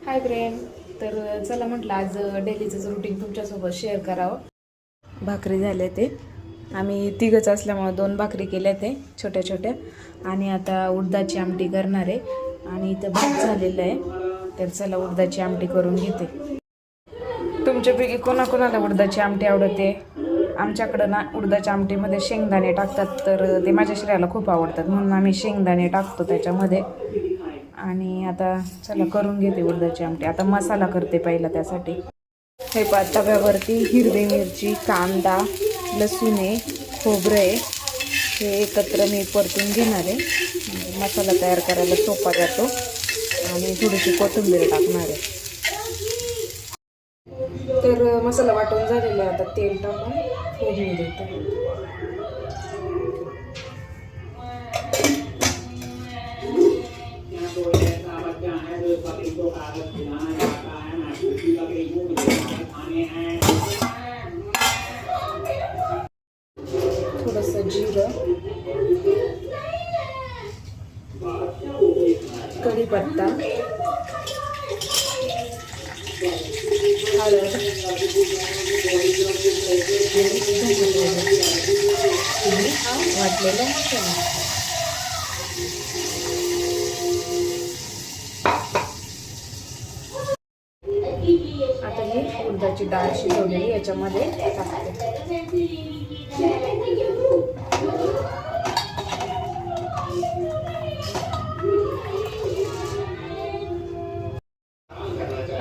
Hi friend. तर चला म्हटलं आज डेलीचं रुटीन तुमच्यासोबत शेअर करावं. भाकरी झाले ते आम्ही तिघच असल्यामुळं 2 भाकरी केल्या ते छोट्या छोट्या आणि आता उडदाची आमटी करणार आहे आणि इथं भात झालेलं आहे. तर चला उडदाची आमटी करून घेते. तुमच्यापैकी कोणाकोणाला उडदाची आमटी आवडते? आमच्याकडं ना उडदाच्या आमटीमध्ये शेंगदाणे टाकतात, तर ते माझ्या शरीराला खूप आवडतात म्हणून आम्ही शेंगदाणे टाकतो त्याच्यामध्ये. आणि आता चला करून घेते उडदाची आमटी. आता मसाला करते पहिला त्यासाठी. हे तव्यावरती हिरवी मिरची, कांदा, लसूण आहे, खोबरं आहे, हे एकत्र मी परतून घेणार आहे. मसाला तयार करायला सोपा जातो. आणि थोडीशी कोथिंबीर टाकणार आहे. तर मसाला वाटून झालेला आहे. आता तेल टाकून फोडणी देते. थोडंसं जिरं, कढीपत्ता, हळद वाटलेलं. आता ही उडदाची डाळ शिजवलेली याच्यामध्ये टाकते.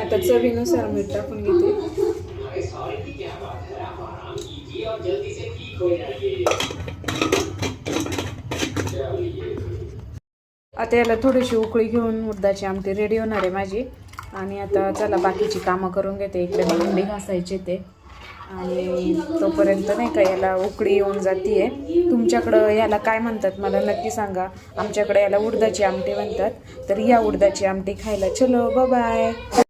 आता चवीनुसार मीठ टाकून घेते. आता याला थोडीशी उकळी घेऊन उडदाची आमटी रेडी होणार आहे माझी. आणि आता चला बाकीची कामं करून घेते. इकडे भांडी घासायचे ते, आणि तोपर्यंत नाही का याला उकळी येऊन जाते. तुमच्याकडं याला काय म्हणतात मला नक्की सांगा. आमच्याकडे याला उडदाची आमटी म्हणतात. तर या उडदाची आमटी खायला. चलो बाय बाय.